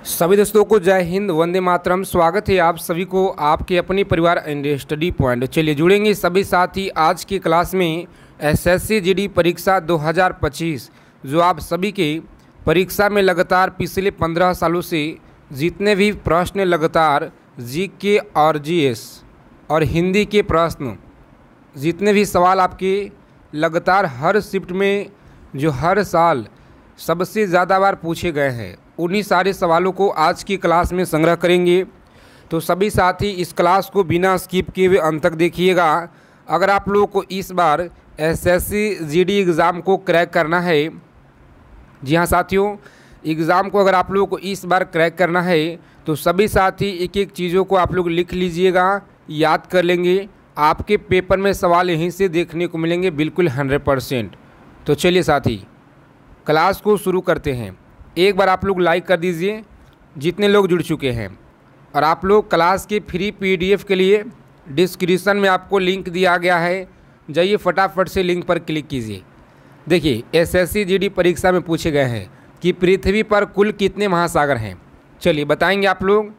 सभी दोस्तों को जय हिंद, वंदे मातरम। स्वागत है आप सभी को आपके अपने परिवार एंड स्टडी पॉइंट। चलिए जुड़ेंगे सभी साथी आज की क्लास में एसएससी जीडी परीक्षा 2025 जो आप सभी के परीक्षा में लगातार पिछले 15 सालों से जितने भी प्रश्न लगातार जीके और जीएस और हिंदी के प्रश्न जितने भी सवाल आपके लगातार हर शिफ्ट में जो हर साल सबसे ज़्यादा बार पूछे गए हैं, उन्हीं सारे सवालों को आज की क्लास में संग्रह करेंगे। तो सभी साथी इस क्लास को बिना स्किप किए हुए अंत तक देखिएगा। अगर आप लोगों को इस बार एसएससी जीडी एग्ज़ाम को क्रैक करना है, जी हाँ साथियों, एग्ज़ाम को अगर आप लोगों को इस बार क्रैक करना है तो सभी साथी एक एक चीज़ों को आप लोग लिख लीजिएगा, याद कर लेंगे। आपके पेपर में सवाल यहीं से देखने को मिलेंगे बिल्कुल 100%। तो चलिए साथी क्लास को शुरू करते हैं। एक बार आप लोग लाइक कर दीजिए जितने लोग जुड़ चुके हैं, और आप लोग क्लास के फ्री पीडीएफ के लिए डिस्क्रिप्शन में आपको लिंक दिया गया है, जाइए फटाफट से लिंक पर क्लिक कीजिए। देखिए एसएससी जीडी परीक्षा में पूछे गए हैं कि पृथ्वी पर कुल कितने महासागर हैं। चलिए बताएंगे आप लोग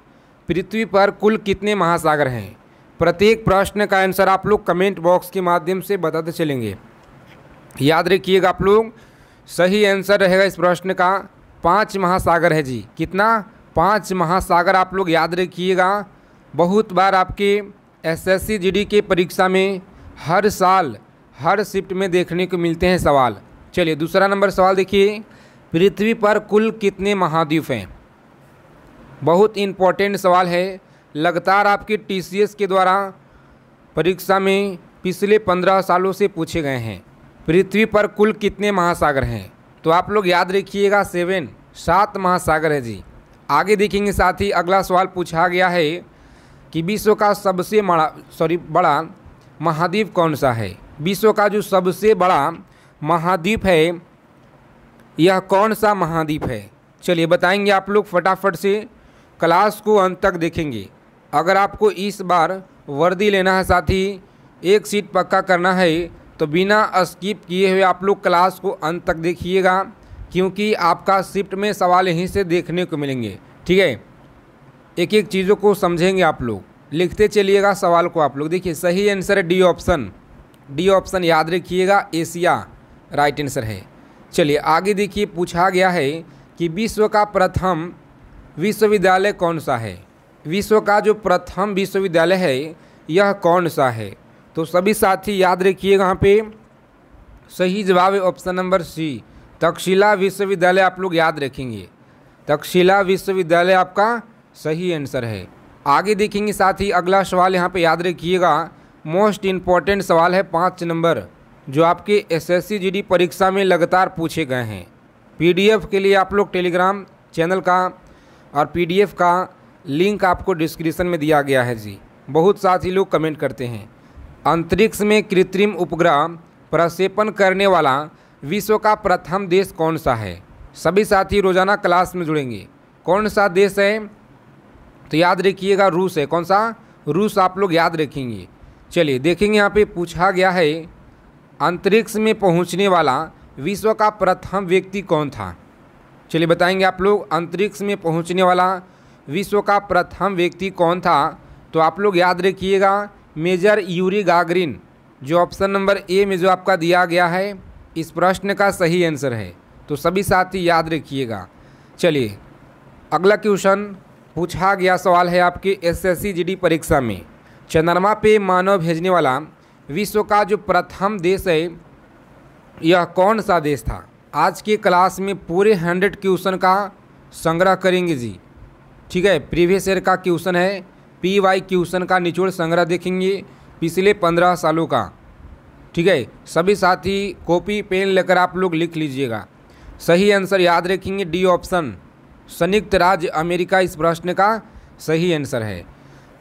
पृथ्वी पर कुल कितने महासागर हैं। प्रत्येक प्रश्न का आंसर आप लोग कमेंट बॉक्स के माध्यम से बताते चलेंगे। याद रखिएगा आप लोग, सही आंसर रहेगा इस प्रश्न का 5 महासागर है जी। कितना? 5 महासागर आप लोग याद रखिएगा। बहुत बार आपके एसएससी जीडी के परीक्षा में हर साल हर शिफ्ट में देखने को मिलते हैं सवाल। चलिए दूसरा नंबर सवाल देखिए, पृथ्वी पर कुल कितने महाद्वीप हैं। बहुत इम्पोर्टेंट सवाल है, लगातार आपके टीसीएस के द्वारा परीक्षा में पिछले 15 सालों से पूछे गए हैं। पृथ्वी पर कुल कितने महासागर हैं, तो आप लोग याद रखिएगा 7 महासागर है जी। आगे देखेंगे साथी, अगला सवाल पूछा गया है कि विश्व का सबसे बड़ा महाद्वीप कौन सा है। विश्व का जो सबसे बड़ा महाद्वीप है यह कौन सा महाद्वीप है। चलिए बताएंगे आप लोग फटाफट से, क्लास को अंत तक देखेंगे। अगर आपको इस बार वर्दी लेना है साथी, एक सीट पक्का करना है, तो बिना स्किप किए हुए आप लोग क्लास को अंत तक देखिएगा, क्योंकि आपका शिफ्ट में सवाल यहीं से देखने को मिलेंगे। ठीक है, एक एक चीज़ों को समझेंगे आप लोग, लिखते चलिएगा सवाल को आप लोग। देखिए सही आंसर है डी ऑप्शन। डी ऑप्शन याद रखिएगा, एशिया राइट आंसर है। चलिए आगे देखिए, पूछा गया है कि विश्व का प्रथम विश्वविद्यालय कौन सा है। विश्व का जो प्रथम विश्वविद्यालय है यह कौन सा है। तो सभी साथी याद रखिएगा, यहाँ पे सही जवाब है ऑप्शन नंबर सी, तक्षशिला विश्वविद्यालय। आप लोग याद रखेंगे, तक्षशिला विश्वविद्यालय आपका सही आंसर है। आगे देखेंगे साथी, अगला सवाल यहाँ पे याद रखिएगा, मोस्ट इम्पॉर्टेंट सवाल है 5 नंबर, जो आपके एसएससी जीडी परीक्षा में लगातार पूछे गए हैं। पीडीएफ के लिए आप लोग टेलीग्राम चैनल का और पीडीएफ का लिंक आपको डिस्क्रिप्शन में दिया गया है जी। बहुत साथी लोग कमेंट करते हैं, अंतरिक्ष में कृत्रिम उपग्रह प्रक्षेपण करने वाला विश्व का प्रथम देश कौन सा है। सभी साथी रोजाना क्लास में जुड़ेंगे। कौन सा देश है, तो याद रखिएगा रूस है। कौन सा? रूस आप लोग याद रखेंगे। चलिए देखेंगे, यहाँ पे पूछा गया है अंतरिक्ष में पहुँचने वाला विश्व का प्रथम व्यक्ति कौन था। चलिए बताएंगे आप लोग, अंतरिक्ष में पहुँचने वाला विश्व का प्रथम व्यक्ति कौन था। तो आप लोग याद रखिएगा मेजर यूरी गागरिन, जो ऑप्शन नंबर ए में जो आपका दिया गया है इस प्रश्न का सही आंसर है। तो सभी साथी याद रखिएगा। चलिए अगला क्वेश्चन पूछा गया सवाल है आपके एसएससी जीडी परीक्षा में, चंद्रमा पे मानव भेजने वाला विश्व का जो प्रथम देश है यह कौन सा देश था। आज के क्लास में पूरे 100 क्वेश्चन का संग्रह करेंगे जी। ठीक है, प्रीवियस ईयर का क्वेश्चन है, पीवाई क्वेश्चन का निचोड़ संग्रह देखेंगे पिछले 15 सालों का। ठीक है, सभी साथी कॉपी पेन लेकर आप लोग लिख लीजिएगा। सही आंसर याद रखेंगे डी ऑप्शन, संयुक्त राज्य अमेरिका इस प्रश्न का सही आंसर है।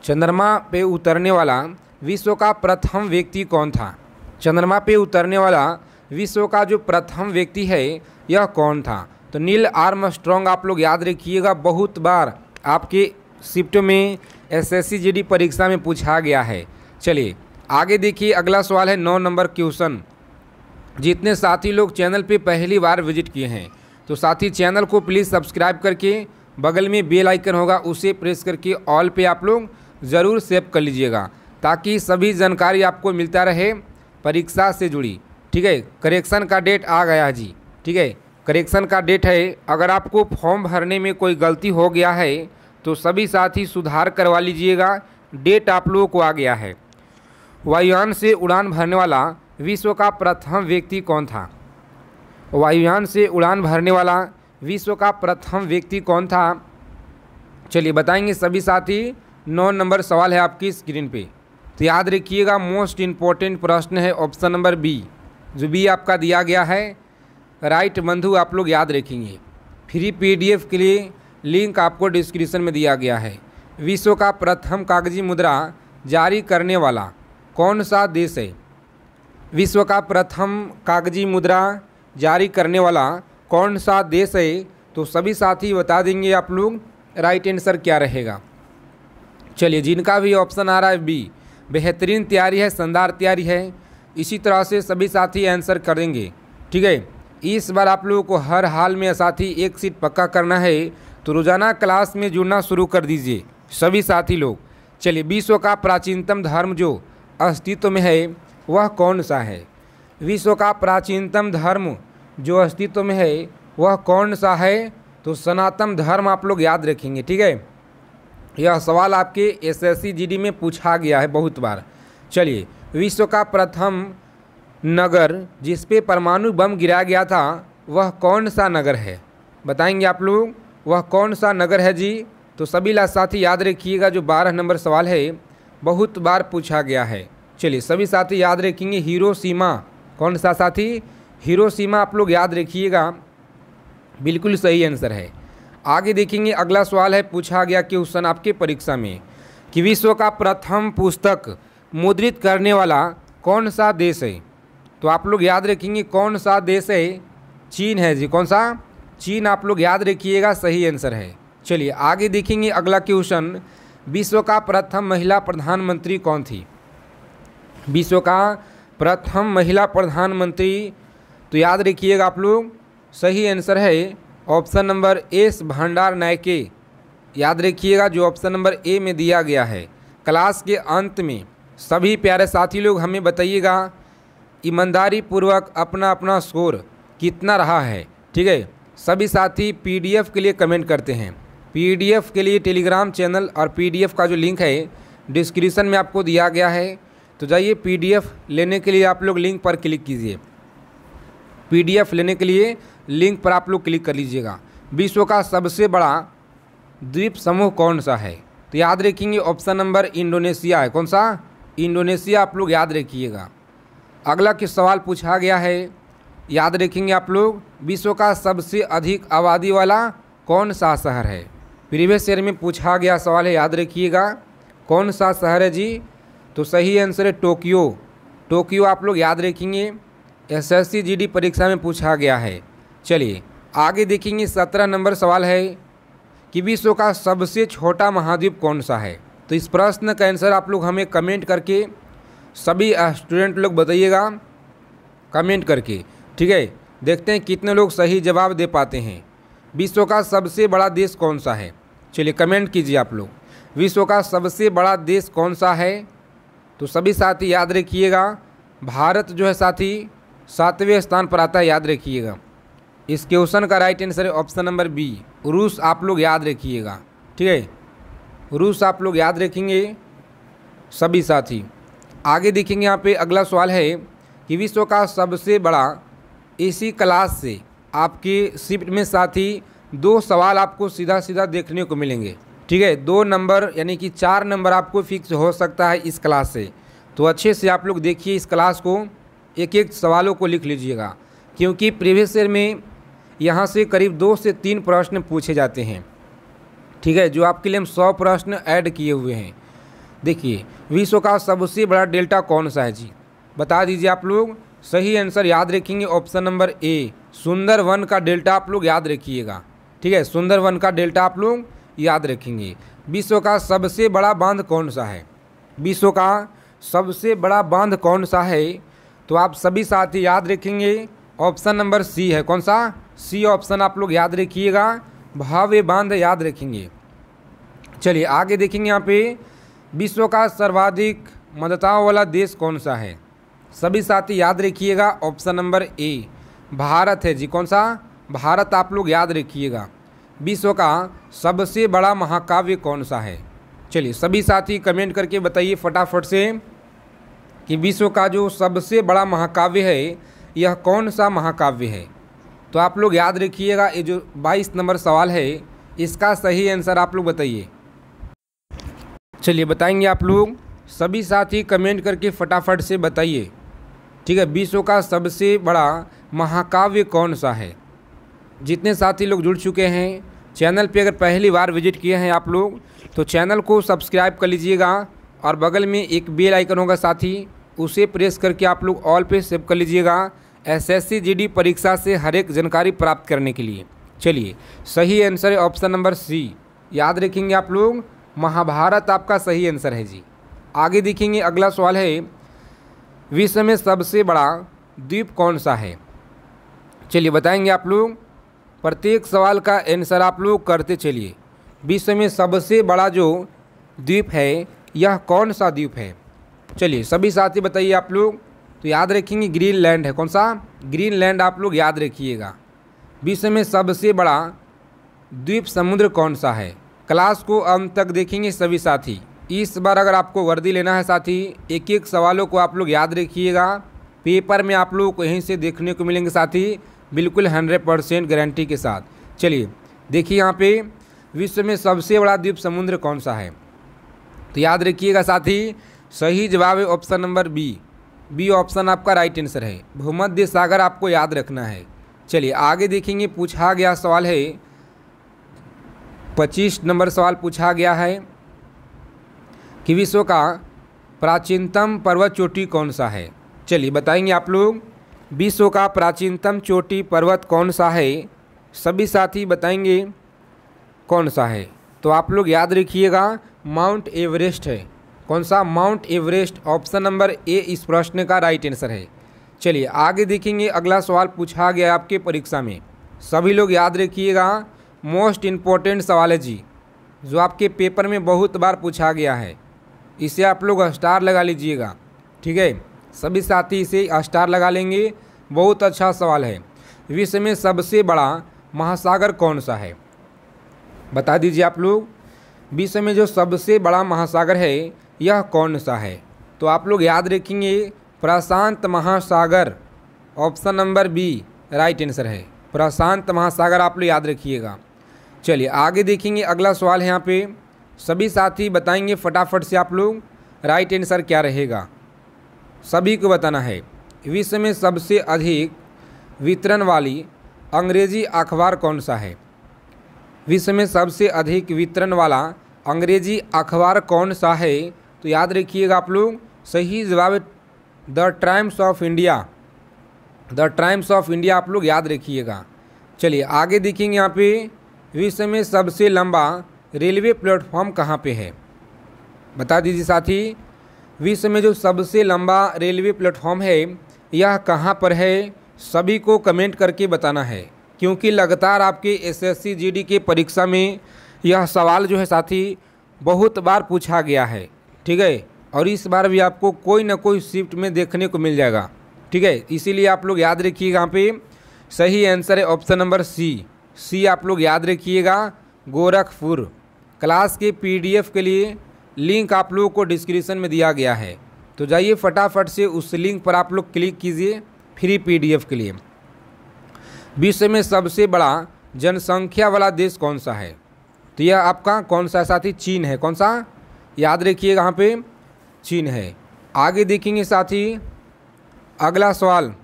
चंद्रमा पे उतरने वाला विश्व का प्रथम व्यक्ति कौन था। चंद्रमा पे उतरने वाला विश्व का जो प्रथम व्यक्ति है यह कौन था। तो नील आर्मस्ट्रॉन्ग आप लोग याद रखिएगा, बहुत बार आपके शिफ्ट में एसएससी जीडी परीक्षा में पूछा गया है। चलिए आगे देखिए, अगला सवाल है 9 नंबर क्वेश्चन। जितने साथी लोग चैनल पे पहली बार विजिट किए हैं तो साथी चैनल को प्लीज़ सब्सक्राइब करके बगल में बेल आइकन होगा, उसे प्रेस करके ऑल पे आप लोग ज़रूर सेव कर लीजिएगा, ताकि सभी जानकारी आपको मिलता रहे परीक्षा से जुड़ी। ठीक है, करेक्शन का डेट आ गया जी। ठीक है, करेक्शन का डेट है। अगर आपको फॉर्म भरने में कोई गलती हो गया है तो सभी साथी सुधार करवा लीजिएगा। डेट आप लोगों को आ गया है। वायुयान से उड़ान भरने वाला विश्व का प्रथम व्यक्ति कौन था? वायुयान से उड़ान भरने वाला विश्व का प्रथम व्यक्ति कौन था? चलिए बताएंगे सभी साथी। 9 नंबर सवाल है आपकी स्क्रीन पे, तो याद रखिएगा मोस्ट इम्पोर्टेंट प्रश्न है ऑप्शन नंबर बी, जो बी आपका दिया गया है राइट बंधु, आप लोग याद रखेंगे। फ्री पीडीएफ के लिए लिंक आपको डिस्क्रिप्शन में दिया गया है। विश्व का प्रथम कागजी मुद्रा जारी करने वाला कौन सा देश है? विश्व का प्रथम कागजी मुद्रा जारी करने वाला कौन सा देश है? तो सभी साथी बता देंगे आप लोग राइट आंसर क्या रहेगा। चलिए, जिनका भी ऑप्शन आ रहा है बी, बेहतरीन तैयारी है, शानदार तैयारी है, इसी तरह से सभी साथी आंसर करेंगे। ठीक है, इस बार आप लोगों को हर हाल में साथी एक सीट पक्का करना है, तो रोज़ाना क्लास में जुड़ना शुरू कर दीजिए सभी साथी लोग। चलिए, विश्व का प्राचीनतम धर्म जो अस्तित्व में है वह कौन सा है? विश्व का प्राचीनतम धर्म जो अस्तित्व में है वह कौन सा है? तो सनातन धर्म आप लोग याद रखेंगे। ठीक है, यह सवाल आपके एसएससी जीडी में पूछा गया है बहुत बार। चलिए, विश्व का प्रथम नगर जिस पे परमाणु बम गिराया गया था वह कौन सा नगर है? बताएंगे आप लोग वह कौन सा नगर है जी। तो सभी साथी याद रखिएगा, जो 12 नंबर सवाल है बहुत बार पूछा गया है। चलिए, सभी साथी याद रखेंगे हिरोशिमा। कौन सा साथी? हिरोशिमा आप लोग याद रखिएगा, बिल्कुल सही आंसर है। आगे देखेंगे, अगला सवाल है पूछा गया क्वेश्चन आपके परीक्षा में कि विश्व का प्रथम पुस्तक मुद्रित करने वाला कौन सा देश है? तो आप लोग याद रखेंगे कौन सा देश है? चीन है जी। कौन सा? चीन आप लोग याद रखिएगा, सही आंसर है। चलिए आगे देखेंगे अगला क्वेश्चन, विश्व का प्रथम महिला प्रधानमंत्री कौन थी? विश्व का प्रथम महिला प्रधानमंत्री, तो याद रखिएगा आप लोग, सही आंसर है ऑप्शन नंबर एस भंडार नायके। याद रखिएगा जो ऑप्शन नंबर ए में दिया गया है। क्लास के अंत में सभी प्यारे साथी लोग हमें बताइएगा ईमानदारी पूर्वक अपना अपना स्कोर कितना रहा है। ठीक है, सभी साथी पीडीएफ के लिए कमेंट करते हैं। पीडीएफ के लिए टेलीग्राम चैनल और पीडीएफ का जो लिंक है डिस्क्रिप्शन में आपको दिया गया है, तो जाइए पीडीएफ लेने के लिए आप लोग लिंक पर क्लिक कीजिए। पीडीएफ लेने के लिए लिंक पर आप लोग क्लिक कर लीजिएगा। विश्व का सबसे बड़ा द्वीप समूह कौन सा है? तो याद रखेंगे ऑप्शन नंबर इंडोनेशिया है। कौन सा? इंडोनेशिया आप लोग याद रखिएगा। अगला किस सवाल पूछा गया है, याद रखेंगे आप लोग, विश्व का सबसे अधिक आबादी वाला कौन सा शहर है? प्रीवियस ईयर में पूछा गया सवाल है, याद रखिएगा कौन सा शहर है जी। तो सही आंसर है टोक्यो। टोक्यो आप लोग याद रखेंगे, एसएससी जीडी परीक्षा में पूछा गया है। चलिए आगे देखेंगे 17 नंबर सवाल है कि विश्व का सबसे छोटा महाद्वीप कौन सा है? तो इस प्रश्न का आंसर आप लोग हमें कमेंट करके सभी स्टूडेंट लोग बताइएगा कमेंट करके। ठीक है, देखते हैं कितने लोग सही जवाब दे पाते हैं। विश्व का सबसे बड़ा देश कौन सा है? चलिए कमेंट कीजिए आप लोग, विश्व का सबसे बड़ा देश कौन सा है? तो सभी साथी याद रखिएगा भारत जो है साथी 7वें स्थान पर आता है, याद रखिएगा। इस क्वेश्चन का राइट आंसर है ऑप्शन नंबर बी, रूस आप लोग याद रखिएगा। ठीक है, रूस आप लोग याद रखेंगे सभी साथी। आगे देखेंगे यहाँ पे अगला सवाल है कि विश्व का सबसे बड़ा इसी क्लास से आपकी शिफ्ट में साथी 2 सवाल आपको सीधा सीधा देखने को मिलेंगे। ठीक है, 2 नंबर यानी कि 4 नंबर आपको फिक्स हो सकता है इस क्लास से। तो अच्छे से आप लोग देखिए इस क्लास को, एक एक सवालों को लिख लीजिएगा, क्योंकि प्रीवियस ईयर में यहाँ से करीब 2 से 3 प्रश्न पूछे जाते हैं। ठीक है, जो आपके लिए हम 100 प्रश्न ऐड किए हुए हैं। देखिए, विश्व का सबसे बड़ा डेल्टा कौन सा है जी? बता दीजिए आप लोग। सही आंसर याद रखेंगे ऑप्शन नंबर ए, सुंदरवन का डेल्टा आप लोग याद रखिएगा। ठीक है, सुंदरवन का डेल्टा आप लोग याद रखेंगे। विश्व का सबसे बड़ा बांध कौन सा है? विश्व का सबसे बड़ा बांध कौन सा है? तो आप सभी साथी याद रखेंगे ऑप्शन नंबर सी है। कौन सा? सी ऑप्शन आप लोग याद रखिएगा, भव्य बांध याद रखेंगे। चलिए आगे देखेंगे यहाँ पे विश्व का सर्वाधिक मतदाताओं वाला देश कौन सा है। सभी साथी याद रखिएगा, ऑप्शन नंबर ए भारत है जी। कौन सा? भारत आप लोग याद रखिएगा। विश्व का सबसे बड़ा महाकाव्य कौन सा है? चलिए सभी साथी कमेंट करके बताइए फटाफट से कि विश्व का जो सबसे बड़ा महाकाव्य है यह कौन सा महाकाव्य है। तो आप लोग याद रखिएगा, ये जो 22 नंबर सवाल है इसका सही आंसर आप लोग बताइए। चलिए बताएंगे आप लोग, सभी साथी कमेंट करके फटाफट से बताइए, ठीक है। विश्व का सबसे बड़ा महाकाव्य कौन सा है? जितने साथी लोग जुड़ चुके हैं चैनल पे, अगर पहली बार विजिट किए हैं आप लोग तो चैनल को सब्सक्राइब कर लीजिएगा और बगल में एक बेल आइकन होगा साथी, उसे प्रेस करके आप लोग ऑल पे सेव कर लीजिएगा एसएससी जीडी परीक्षा से हर एक जानकारी प्राप्त करने के लिए। चलिए सही आंसर है ऑप्शन नंबर सी, याद रखेंगे आप लोग, महाभारत आपका सही आंसर है जी। आगे देखेंगे अगला सवाल है, विश्व में सबसे बड़ा द्वीप कौन सा है? चलिए बताएंगे आप लोग, प्रत्येक सवाल का आंसर आप लोग करते चलिए। विश्व में सबसे बड़ा जो द्वीप है यह कौन सा द्वीप है? चलिए सभी साथी बताइए आप लोग। तो याद रखेंगे ग्रीनलैंड है। कौन सा? ग्रीनलैंड आप लोग याद रखिएगा। विश्व में सबसे बड़ा द्वीप समुद्र कौन सा है? क्लास को अंत तक देखेंगे सभी साथी। इस बार अगर आपको वर्दी लेना है साथी, एक एक सवालों को आप लोग याद रखिएगा, पेपर में आप लोग को यहीं से देखने को मिलेंगे साथी, बिल्कुल 100% गारंटी के साथ। चलिए देखिए यहाँ पे विश्व में सबसे बड़ा द्वीप समुद्र कौन सा है? तो याद रखिएगा साथी, सही जवाब है option number B. B option आपका राइट आंसर है, भूमध्य सागर आपको याद रखना है। चलिए आगे देखेंगे, पूछा गया सवाल है 25 नंबर सवाल पूछा गया है कि विश्व का प्राचीनतम पर्वत चोटी कौन सा है? चलिए बताएंगे आप लोग, विश्व का प्राचीनतम चोटी पर्वत कौन सा है? सभी साथी बताएंगे कौन सा है। तो आप लोग याद रखिएगा, माउंट एवरेस्ट है। कौन सा? Mount Everest, option number A इस प्रश्न का राइट आंसर है। चलिए आगे देखेंगे, अगला सवाल पूछा गया आपके परीक्षा में, सभी लोग याद रखिएगा, मोस्ट इम्पोर्टेंट सवाल है जी, जो आपके पेपर में बहुत बार पूछा गया है। इसे आप लोग स्टार लगा लीजिएगा, ठीक है। सभी साथी इसे स्टार लगा लेंगे, बहुत अच्छा सवाल है। विश्व में सबसे बड़ा महासागर कौन सा है? बता दीजिए आप लोग, विश्व में जो सबसे बड़ा महासागर है यह कौन सा है? तो आप लोग याद रखेंगे, प्रशांत महासागर, option number B right answer है, प्रशांत महासागर आप लोग याद रखिएगा। चलिए आगे देखेंगे, अगला सवाल है यहाँ पे, सभी साथी बताएंगे फटाफट से आप लोग राइट आंसर क्या रहेगा, सभी को बताना है। विश्व में सबसे अधिक वितरण वाली अंग्रेजी अखबार कौन सा है? विश्व में सबसे अधिक वितरण वाला अंग्रेजी अखबार कौन सा है? तो याद रखिएगा आप लोग, सही जवाब the times of India. The times of India आप लोग याद रखिएगा। चलिए आगे देखेंगे यहाँ पे, विश्व में सबसे लंबा रेलवे प्लेटफॉर्म कहाँ पे है? बता दीजिए साथी, विश्व में जो सबसे लंबा रेलवे प्लेटफॉर्म है यह कहाँ पर है? सभी को कमेंट करके बताना है, क्योंकि लगातार आपके एसएससी जीडी के परीक्षा में यह सवाल जो है साथी बहुत बार पूछा गया है, ठीक है। और इस बार भी आपको कोई ना कोई शिफ्ट में देखने को मिल जाएगा, ठीक है। इसीलिए आप लोग याद रखिएगा, यहाँ पे सही आंसर है ऑप्शन नंबर सी। सी आप लोग याद रखिएगा, गोरखपुर। क्लास के पीडीएफ के लिए लिंक आप लोगों को डिस्क्रिप्शन में दिया गया है, तो जाइए फटाफट से उस लिंक पर आप लोग क्लिक कीजिए फ्री पीडीएफ के लिए। विश्व में सबसे बड़ा जनसंख्या वाला देश कौन सा है? तो यह आपका कौन सा साथी? चीन है। कौन सा? याद रखिएगा, यहाँ पे चीन है। आगे देखेंगे साथी अगला सवाल।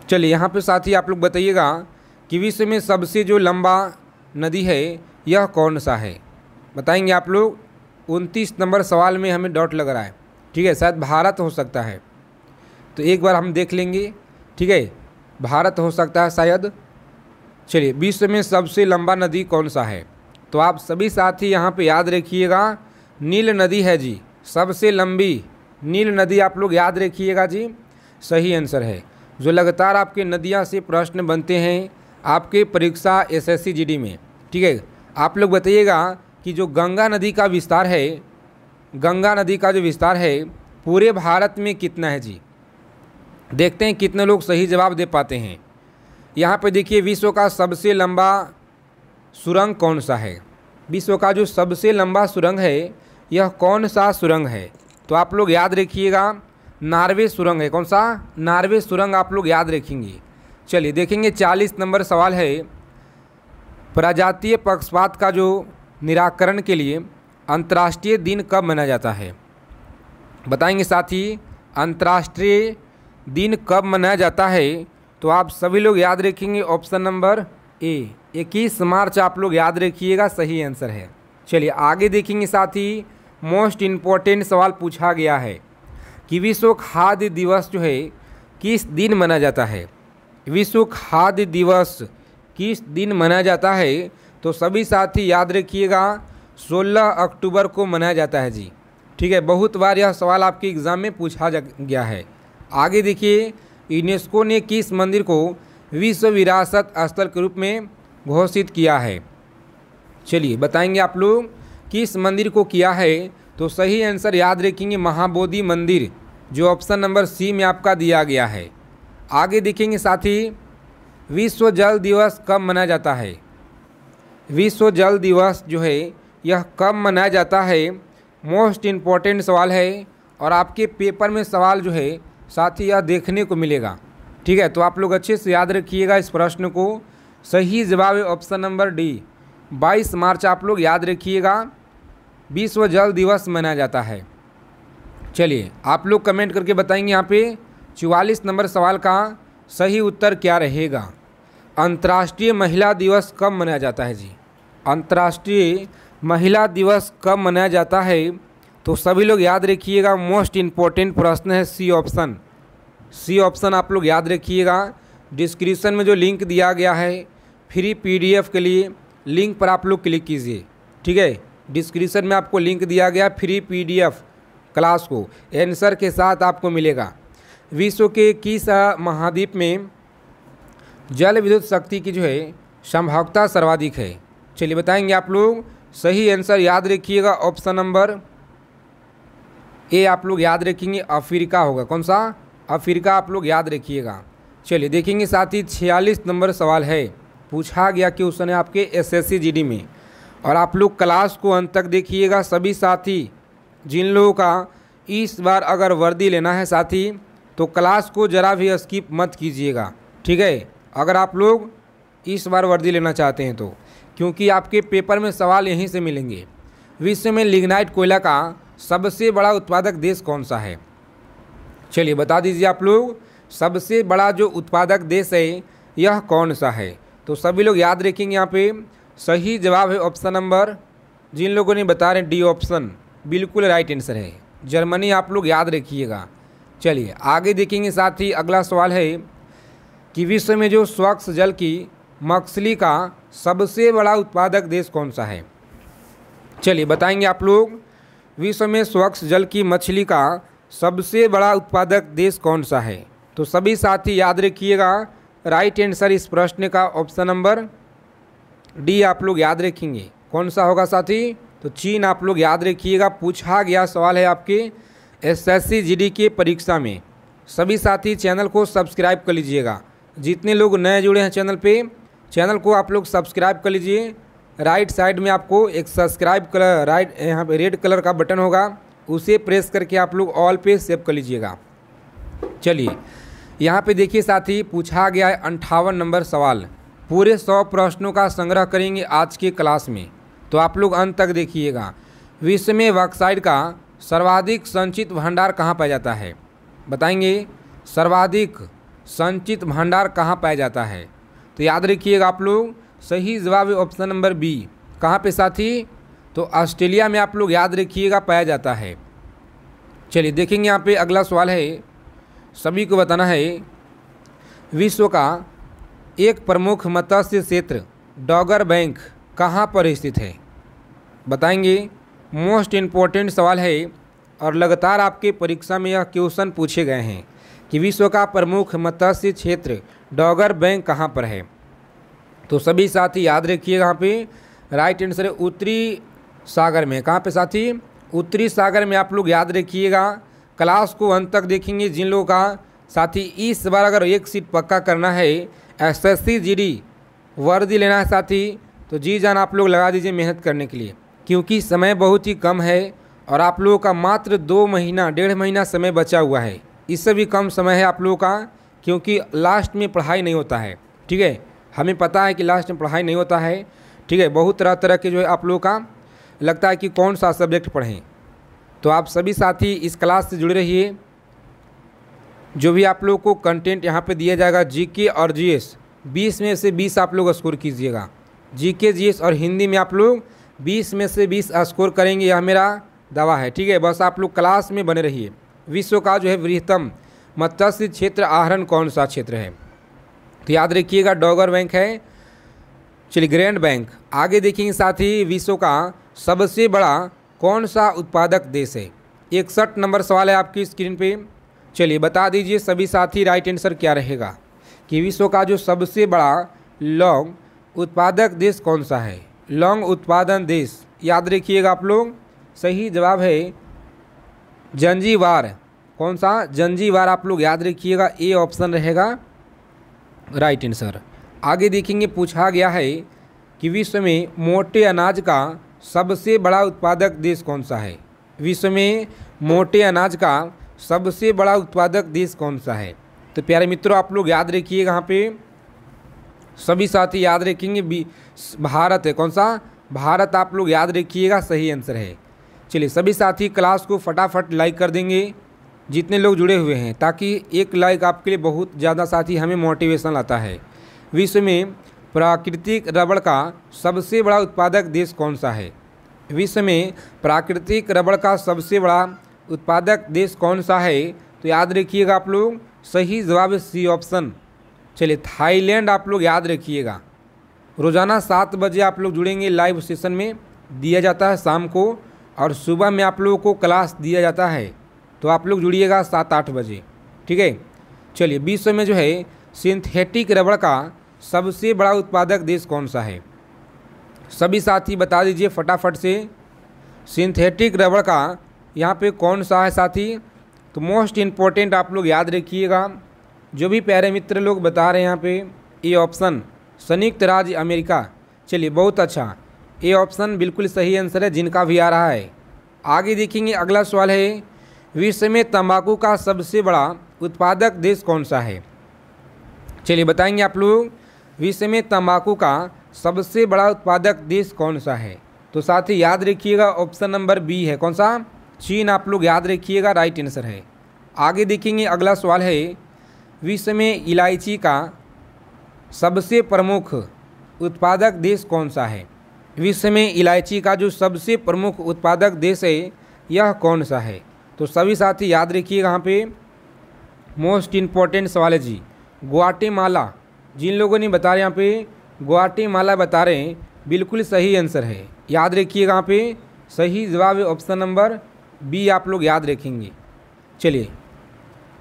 चलिए यहाँ पे साथी आप लोग बताइएगा कि विश्व में सबसे जो लंबा नदी है यह कौन सा है? बताएंगे आप लोग। 29 नंबर सवाल में हमें डॉट लग रहा है, ठीक है, शायद भारत हो सकता है, तो एक बार हम देख लेंगे, ठीक है, भारत हो सकता है शायद। चलिए विश्व में सबसे लंबा नदी कौन सा है? तो आप सभी साथी यहाँ पे याद रखिएगा, नील नदी है जी, सबसे लंबी नील नदी आप लोग याद रखिएगा जी, सही आंसर है। जो लगातार आपके नदियाँ से प्रश्न बनते हैं, आपके परीक्षा एसएससी जीडी में। ठीक है, आप लोग बताइएगा कि जो गंगा नदी का विस्तार है, गंगा नदी का जो विस्तार है पूरे भारत में कितना है जी। देखते हैं कितने लोग सही जवाब दे पाते हैं। यहाँ पे देखिए, विश्व का सबसे लंबा सुरंग कौन सा है। विश्व का जो सबसे लंबा सुरंग है यह कौन सा सुरंग है। तो आप लोग याद रखिएगा, नॉर्वे सुरंग है। कौन सा? नॉर्वे सुरंग आप लोग याद रखेंगे। चलिए देखेंगे 40 नंबर सवाल है, प्रजातीय पक्षपात का जो निराकरण के लिए अंतर्राष्ट्रीय दिन कब मनाया जाता है। बताएंगे साथी, अंतर्राष्ट्रीय दिन कब मनाया जाता है। तो आप सभी लोग याद रखेंगे ऑप्शन नंबर ए, 21 मार्च आप लोग याद रखिएगा, सही आंसर है। चलिए आगे देखेंगे साथी, मोस्ट इम्पोर्टेंट सवाल पूछा गया है कि विश्व खाद्य दिवस जो है किस दिन मनाया जाता है। विश्व खाद्य दिवस किस दिन मनाया जाता है। तो सभी साथी याद रखिएगा, 16 अक्टूबर को मनाया जाता है जी। ठीक है, बहुत बार यह सवाल आपके एग्ज़ाम में पूछा गया है। आगे देखिए, यूनेस्को ने किस मंदिर को विश्व विरासत स्थल के रूप में घोषित किया है। चलिए बताएंगे आप लोग किस मंदिर को किया है। तो सही आंसर याद रखेंगे, महाबोधि मंदिर, जो ऑप्शन नंबर सी में आपका दिया गया है। आगे देखेंगे साथी, विश्व जल दिवस कब मनाया जाता है। विश्व जल दिवस जो है यह कब मनाया जाता है, मोस्ट इम्पॉर्टेंट सवाल है और आपके पेपर में सवाल जो है साथी यह देखने को मिलेगा। ठीक है, तो आप लोग अच्छे से याद रखिएगा इस प्रश्न को। सही जवाब है ऑप्शन नंबर डी, 22 मार्च आप लोग याद रखिएगा, विश्व जल दिवस मनाया जाता है। चलिए आप लोग कमेंट करके बताएंगे यहाँ पे 44 नंबर सवाल का सही उत्तर क्या रहेगा। अंतर्राष्ट्रीय महिला दिवस कब मनाया जाता है जी। अंतर्राष्ट्रीय महिला दिवस कब मनाया जाता है। तो सभी लोग याद रखिएगा, मोस्ट इम्पोर्टेंट प्रश्न है सी ऑप्शन। सी ऑप्शन आप लोग याद रखिएगा। डिस्क्रिप्शन में जो लिंक दिया गया है फ्री पीडीएफ के लिए, लिंक पर आप लोग क्लिक कीजिए। ठीक है, डिस्क्रिप्शन में आपको लिंक दिया गया फ्री पीडीएफ क्लास को आंसर के साथ आपको मिलेगा। विश्व के किस महाद्वीप में जल विद्युत शक्ति की जो है संभाव्यता सर्वाधिक है। चलिए बताएंगे आप लोग। सही आंसर याद रखिएगा, ऑप्शन नंबर ए आप लोग याद रखेंगे, अफ्रीका होगा। कौन सा? अफ्रीका आप लोग याद रखिएगा। चलिए देखेंगे साथ ही 46 नंबर सवाल है, पूछा गया क्वेश्चन है आपके एसएससी जीडी में। और आप लोग क्लास को अंत तक देखिएगा। सभी साथी जिन लोगों का इस बार अगर वर्दी लेना है साथी, तो क्लास को ज़रा भी स्किप मत कीजिएगा। ठीक है, अगर आप लोग इस बार वर्दी लेना चाहते हैं तो, क्योंकि आपके पेपर में सवाल यहीं से मिलेंगे। विश्व में लिग्नाइट कोयला का सबसे बड़ा उत्पादक देश कौन सा है। चलिए बता दीजिए आप लोग, सबसे बड़ा जो उत्पादक देश है यह कौन सा है। तो सभी लोग याद रखेंगे, यहाँ पे सही जवाब है ऑप्शन नंबर, जिन लोगों ने बता रहे डी ऑप्शन बिल्कुल राइट आंसर है, जर्मनी आप लोग याद रखिएगा। चलिए आगे देखेंगे साथ ही अगला सवाल है कि विश्व में जो स्वच्छ जल की मछली का सबसे बड़ा उत्पादक देश कौन सा है। चलिए बताएंगे आप लोग, विश्व में स्वच्छ जल की मछली का सबसे बड़ा उत्पादक देश कौन सा है। तो सभी साथी याद रखिएगा, राइट आंसर इस प्रश्न का ऑप्शन नंबर डी आप लोग याद रखेंगे। कौन सा होगा साथी। तो चीन आप लोग याद रखिएगा। पूछा गया सवाल है आपके एसएससी जीडी के परीक्षा में। सभी साथी चैनल को सब्सक्राइब कर लीजिएगा। जितने लोग नए जुड़े हैं चैनल पे, चैनल को आप लोग सब्सक्राइब कर लीजिए। राइट साइड में आपको एक सब्सक्राइब कलर, राइट यहाँ पे रेड कलर का बटन होगा, उसे प्रेस करके आप लोग ऑल पे सेव कर लीजिएगा। चलिए यहाँ पे देखिए साथी, पूछा गया है 58 नंबर सवाल। पूरे 100 प्रश्नों का संग्रह करेंगे आज के क्लास में, तो आप लोग अंत तक देखिएगा। विश्व में बॉक्साइट का सर्वाधिक संचित भंडार कहाँ पाया जाता है। बताएंगे सर्वाधिक संचित भंडार कहाँ पाया जाता है। तो याद रखिएगा आप लोग, सही जवाब है ऑप्शन नंबर बी। कहाँ पे साथी। तो ऑस्ट्रेलिया में आप लोग याद रखिएगा पाया जाता है। चलिए देखेंगे यहाँ पे अगला सवाल है, सभी को बताना है विश्व का एक प्रमुख मत्स्य क्षेत्र डॉगर बैंक कहाँ पर स्थित है। बताएंगे, मोस्ट इम्पोर्टेंट सवाल है और लगातार आपके परीक्षा में यह क्वेश्चन पूछे गए हैं कि विश्व का प्रमुख मत्स्य क्षेत्र डॉगर बैंक कहाँ पर है। तो सभी साथी याद रखिएगा यहाँ पे राइट आंसर है उत्तरी सागर में। कहाँ पे साथी? उत्तरी सागर में। आप लोग याद रखिएगा, क्लास को अंत तक देखेंगे। जिन लोगों का साथी इस बार अगर एक सीट पक्का करना है, एसएससी जीडी वर्दी लेना है साथी, तो जी जान आप लोग लगा दीजिए मेहनत करने के लिए, क्योंकि समय बहुत ही कम है और आप लोगों का मात्र 2 महीना 1.5 महीना समय बचा हुआ है। इससे भी कम समय है आप लोगों का, क्योंकि लास्ट में पढ़ाई नहीं होता है। ठीक है, हमें पता है कि लास्ट में पढ़ाई नहीं होता है। ठीक है, बहुत तरह तरह के जो है आप लोगों का लगता है कि कौन सा सब्जेक्ट पढ़ें। तो आप सभी साथी इस क्लास से जुड़े रहिए। जो भी आप लोगों को कंटेंट यहाँ पे दिया जाएगा, जीके और जीएस 20 में से 20 आप लोग स्कोर कीजिएगा। जीके जीएस और हिंदी में आप लोग 20 में से 20 स्कोर करेंगे, यह मेरा दावा है। ठीक है, बस आप लोग क्लास में बने रहिए। विश्व का जो है बृहत्तम मत्स्य क्षेत्र आहरण कौन सा क्षेत्र है? तो याद रखिएगा डॉगर बैंक है। चलिए, ग्रैंड बैंक। आगे देखेंगे साथी, विश्व का सबसे बड़ा कौन सा उत्पादक देश है? 61 नंबर सवाल है आपकी स्क्रीन पे। चलिए बता दीजिए सभी साथी राइट आंसर क्या रहेगा कि विश्व का जो सबसे बड़ा लौंग उत्पादक देश कौन सा है? लौंग उत्पादन देश याद रखिएगा आप लोग। सही जवाब है जंजीबार। कौन सा? जंजीबार। आप लोग याद रखिएगा, ए ऑप्शन रहेगा राइट आंसर। आगे देखेंगे, पूछा गया है कि विश्व में मोटे अनाज का सबसे बड़ा उत्पादक देश कौन सा है? विश्व में मोटे अनाज का सबसे बड़ा उत्पादक देश कौन सा है? तो प्यारे मित्रों आप लोग याद रखिएगा, यहाँ पे सभी साथी याद रखेंगे भारत है। कौन सा? भारत। आप लोग याद रखिएगा, सही आंसर है। चलिए सभी साथी क्लास को फटाफट लाइक कर देंगे जितने लोग जुड़े हुए हैं, ताकि एक लाइक आपके लिए बहुत ज़्यादा साथी हमें मोटिवेशन आता है। विश्व में प्राकृतिक रबड़ का सबसे बड़ा उत्पादक देश कौन सा है? विश्व में प्राकृतिक रबड़ का सबसे बड़ा उत्पादक देश कौन सा है? तो याद रखिएगा आप लोग, सही जवाब है सी ऑप्शन। चलिए, थाईलैंड। आप लोग याद रखिएगा, रोज़ाना 7 बजे आप लोग जुड़ेंगे। लाइव सेशन में दिया जाता है शाम को, और सुबह में आप लोगों को क्लास दिया जाता है। तो आप लोग जुड़िएगा 7-8 बजे। ठीक है, चलिए, विश्व में जो है सिंथेटिक रबड़ का सबसे बड़ा उत्पादक देश कौन सा है? सभी साथी बता दीजिए फटाफट से, सिंथेटिक रबड़ का यहाँ पे कौन सा है साथी? तो मोस्ट इम्पोर्टेंट आप लोग याद रखिएगा, जो भी प्यारे मित्र लोग बता रहे हैं यहाँ पे, ए ऑप्शन संयुक्त राज्य अमेरिका। चलिए बहुत अच्छा, ए ऑप्शन बिल्कुल सही आंसर है जिनका भी आ रहा है। आगे देखेंगे, अगला सवाल है, विश्व में तंबाकू का सबसे बड़ा उत्पादक देश कौन सा है? चलिए बताएंगे आप लोग, विश्व में तंबाकू का सबसे बड़ा उत्पादक देश कौन सा है? तो साथी याद रखिएगा ऑप्शन नंबर बी है। कौन सा? चीन। आप लोग याद रखिएगा, राइट आंसर है। आगे देखेंगे, अगला सवाल है, विश्व में इलायची का सबसे प्रमुख उत्पादक देश कौन सा है? विश्व में इलायची का जो सबसे प्रमुख उत्पादक देश है, यह कौन सा है? तो सभी साथी याद रखिएगा, यहाँ पे मोस्ट इम्पॉर्टेंट सवाल है जी, ग्वाटेमाला। जिन लोगों ने बता रहे यहाँ पे ग्वाटेमाला बता रहे हैं, बिल्कुल सही आंसर है। याद रखिएगा, यहाँ पे सही जवाब है ऑप्शन नंबर बी। आप लोग याद रखेंगे। चलिए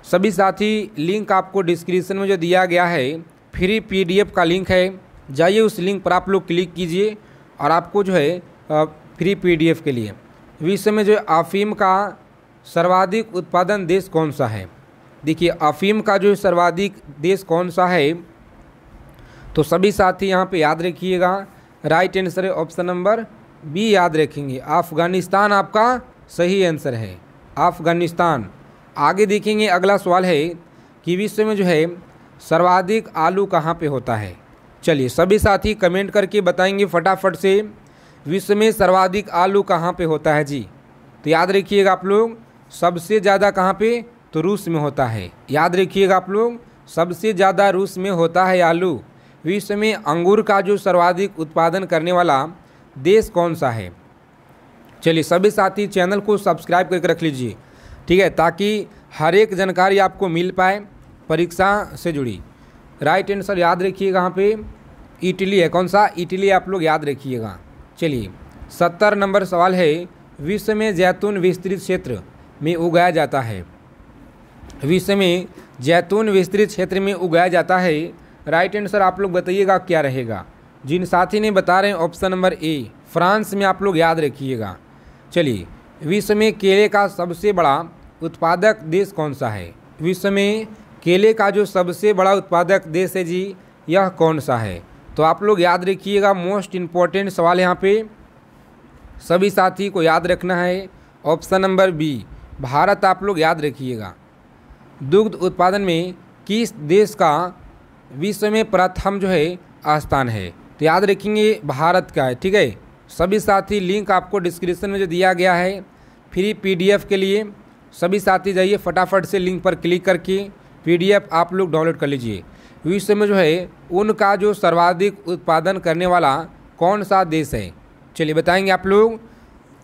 सभी साथी, लिंक आपको डिस्क्रिप्शन में जो दिया गया है, फ्री PDF का लिंक है, जाइए उस लिंक पर आप लोग क्लिक कीजिए और आपको जो है फ्री PDF के लिए। विश्व में जो अफीम का सर्वाधिक उत्पादन देश कौन सा है? देखिए, अफीम का जो सर्वाधिक देश कौन सा है, तो सभी साथी यहाँ पे याद रखिएगा, राइट आंसर है ऑप्शन नंबर बी। याद रखेंगे, अफ़गानिस्तान आपका सही आंसर है, अफ़गानिस्तान। आगे देखेंगे, अगला सवाल है कि विश्व में जो है सर्वाधिक आलू कहाँ पे होता है? चलिए सभी साथी कमेंट करके बताएंगे फटाफट से, विश्व में सर्वाधिक आलू कहाँ पे होता है जी? तो याद रखिएगा आप लोग, सबसे ज़्यादा कहाँ पे? तो रूस में होता है। याद रखिएगा आप लोग, सबसे ज़्यादा रूस में होता है आलू। विश्व में अंगूर का जो सर्वाधिक उत्पादन करने वाला देश कौन सा है? चलिए सभी साथी चैनल को सब्सक्राइब करके रख लीजिए, ठीक है, ताकि हर एक जानकारी आपको मिल पाए परीक्षा से जुड़ी। राइट आंसर याद रखिएगा, यहाँ पे इटली है। कौन सा? इटली। आप लोग याद रखिएगा। चलिए 70 नंबर सवाल है, विश्व में जैतून विस्तृत क्षेत्र में उगाया जाता है? विश्व में जैतून विस्तृत क्षेत्र में उगाया जाता है, राइट आंसर आप लोग बताइएगा क्या रहेगा। जिन साथी ने बता रहे हैं ऑप्शन नंबर ए फ्रांस में आप लोग याद रखिएगा। चलिए, विश्व में केले का सबसे बड़ा उत्पादक देश कौन सा है? विश्व में केले का जो सबसे बड़ा उत्पादक देश है जी, यह कौन सा है? तो आप लोग याद रखिएगा, मोस्ट इम्पॉर्टेंट सवाल यहाँ पे सभी साथी को याद रखना है। ऑप्शन नंबर बी भारत आप लोग याद रखिएगा। दुग्ध उत्पादन में किस देश का विश्व में प्रथम जो है स्थान है? तो याद रखेंगे भारत का है। ठीक है, सभी साथी लिंक आपको डिस्क्रिप्शन में जो दिया गया है फ्री पीडीएफ के लिए, सभी साथी जाइए फटाफट से लिंक पर क्लिक करके पीडीएफ आप लोग डाउनलोड कर लीजिए। विश्व में जो है उनका जो सर्वाधिक उत्पादन करने वाला कौन सा देश है? चलिए बताएंगे आप लोग,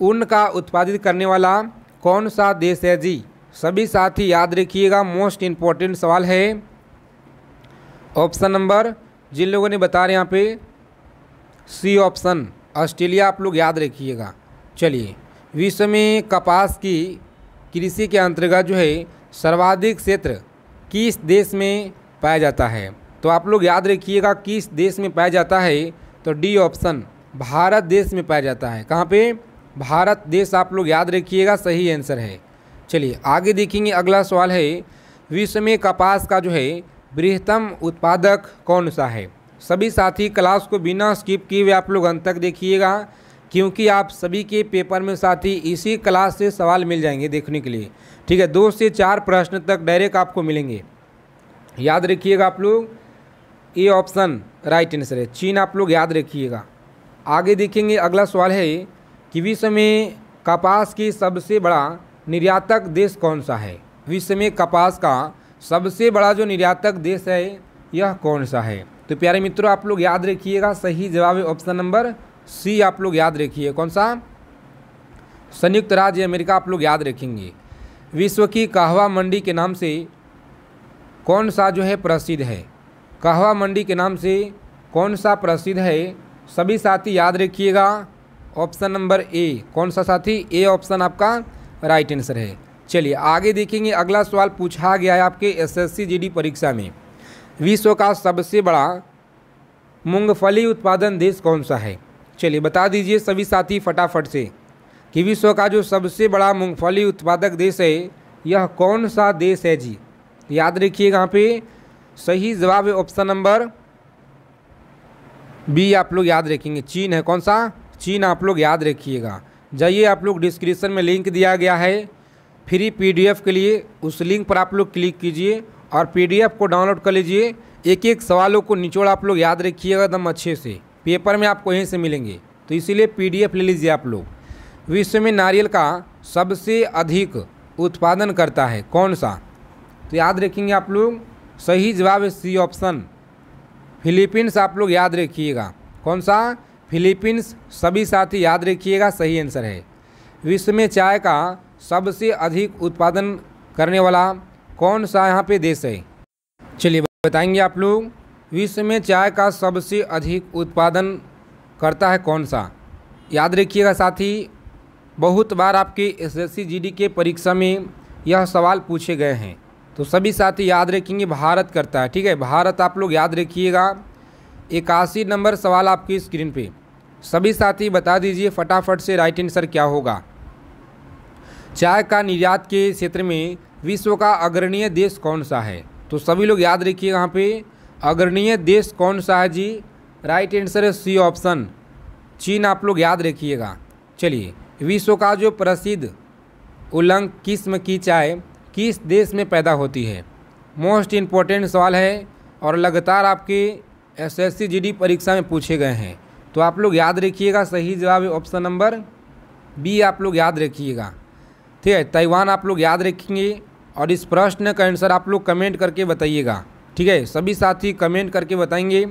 उनका उत्पादित करने वाला कौन सा देश है जी? सभी साथी याद रखिएगा, मोस्ट इम्पॉर्टेंट सवाल है। ऑप्शन नंबर जिन लोगों ने बता रहे यहाँ पे सी ऑप्शन ऑस्ट्रेलिया आप लोग याद रखिएगा। चलिए, विश्व में कपास की कृषि के अंतर्गत जो है सर्वाधिक क्षेत्र किस देश में पाया जाता है? तो आप लोग याद रखिएगा किस देश में पाया जाता है? तो डी ऑप्शन भारत देश में पाया जाता है। कहाँ पे? भारत देश आप लोग याद रखिएगा, सही आंसर है। चलिए आगे देखेंगे, अगला सवाल है, विश्व में कपास का जो है बृहत्तम उत्पादक कौन सा है? सभी साथी क्लास को बिना स्किप किए हुए आप लोग अंत तक देखिएगा, क्योंकि आप सभी के पेपर में साथी इसी क्लास से सवाल मिल जाएंगे देखने के लिए। ठीक है, 2 से 4 प्रश्न तक डायरेक्ट आपको मिलेंगे। याद रखिएगा आप लोग, ए ऑप्शन राइट आंसर है, चीन आप लोग याद रखिएगा। आगे देखेंगे, अगला सवाल है कि विश्व में कपास की सबसे बड़ा निर्यातक देश कौन सा है? विश्व में कपास का सबसे बड़ा जो निर्यातक देश है यह कौन सा है? तो प्यारे मित्रों आप लोग याद रखिएगा, सही जवाब है ऑप्शन नंबर सी आप लोग याद रखिए। कौन सा? संयुक्त राज्य अमेरिका आप लोग याद रखेंगे। विश्व की कहवा मंडी के नाम से कौन सा जो है प्रसिद्ध है? कहवा मंडी के नाम से कौन सा प्रसिद्ध है? सभी साथी याद रखिएगा, ऑप्शन नंबर ए। कौन सा साथी? ए ऑप्शन आपका राइट आंसर है। चलिए आगे देखेंगे, अगला सवाल पूछा गया है आपके एसएससी जीडी परीक्षा में, विश्व का सबसे बड़ा मूंगफली उत्पादन देश कौन सा है? चलिए बता दीजिए सभी साथी फटाफट से कि विश्व का जो सबसे बड़ा मूंगफली उत्पादक देश है यह कौन सा देश है जी? याद रखिएगा, यहाँ पे सही जवाब है ऑप्शन नंबर बी आप लोग याद रखेंगे, चीन है। कौन सा? चीन आप लोग याद रखिएगा। जाइए आप लोग डिस्क्रिप्शन में लिंक दिया गया है फ्री पीडीएफ के लिए, उस लिंक पर आप लोग क्लिक कीजिए और पीडीएफ को डाउनलोड कर लीजिए। एक एक सवालों को निचोड़ आप लोग याद रखिएगा एकदम अच्छे से, पेपर में आपको यहीं से मिलेंगे, तो इसीलिए पीडीएफ ले लीजिए आप लोग। विश्व में नारियल का सबसे अधिक उत्पादन करता है कौन सा? तो याद रखेंगे आप लोग, सही जवाब है सी ऑप्शन फिलीपींस आप लोग याद रखिएगा। कौन सा? फिलीपींस। सभी साथी याद रखिएगा, सही आंसर है। विश्व में चाय का सबसे अधिक उत्पादन करने वाला कौन सा यहाँ पे देश है? चलिए बताएंगे आप लोग, विश्व में चाय का सबसे अधिक उत्पादन करता है कौन सा? याद रखिएगा साथी, बहुत बार आपके एसएससी जीडी के परीक्षा में यह सवाल पूछे गए हैं, तो सभी साथी याद रखेंगे भारत करता है। ठीक है, भारत आप लोग याद रखिएगा। 81 नंबर सवाल आपकी स्क्रीन पे, सभी साथी बता दीजिए फटाफट से राइट आंसर क्या होगा। चाय का निर्यात के क्षेत्र में विश्व का अग्रणीय देश कौन सा है? तो सभी लोग याद रखिएगा, यहाँ पे अग्रणीय देश कौन सा है जी? राइट आंसर है सी ऑप्शन चीन आप लोग याद रखिएगा। चलिए, विश्व का जो प्रसिद्ध उलंग किस्म की चाय किस देश में पैदा होती है? मोस्ट इम्पॉर्टेंट सवाल है और लगातार आपके एसएससी जीडी परीक्षा में पूछे गए हैं, तो आप लोग याद रखिएगा, सही जवाब है ऑप्शन नंबर बी आप लोग याद रखिएगा। ठीक है, ताइवान आप लोग याद रखेंगे और इस प्रश्न का आंसर आप लोग कमेंट करके बताइएगा। ठीक है, सभी साथी कमेंट करके बताएंगे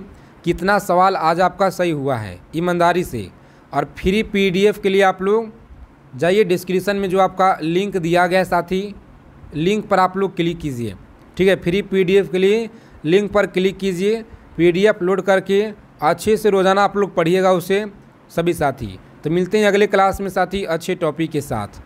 कितना सवाल आज आपका सही हुआ है ईमानदारी से। और फ्री पीडीएफ के लिए आप लोग जाइए डिस्क्रिप्शन में जो आपका लिंक दिया गया है साथी, लिंक पर आप लोग क्लिक कीजिए। ठीक है, फ्री पीडीएफ के लिए लिंक पर क्लिक कीजिए, पीडीएफ लोड करके अच्छे से रोज़ाना आप लोग पढ़िएगा उसे सभी साथी। तो मिलते हैं अगले क्लास में साथी अच्छे टॉपिक के साथ।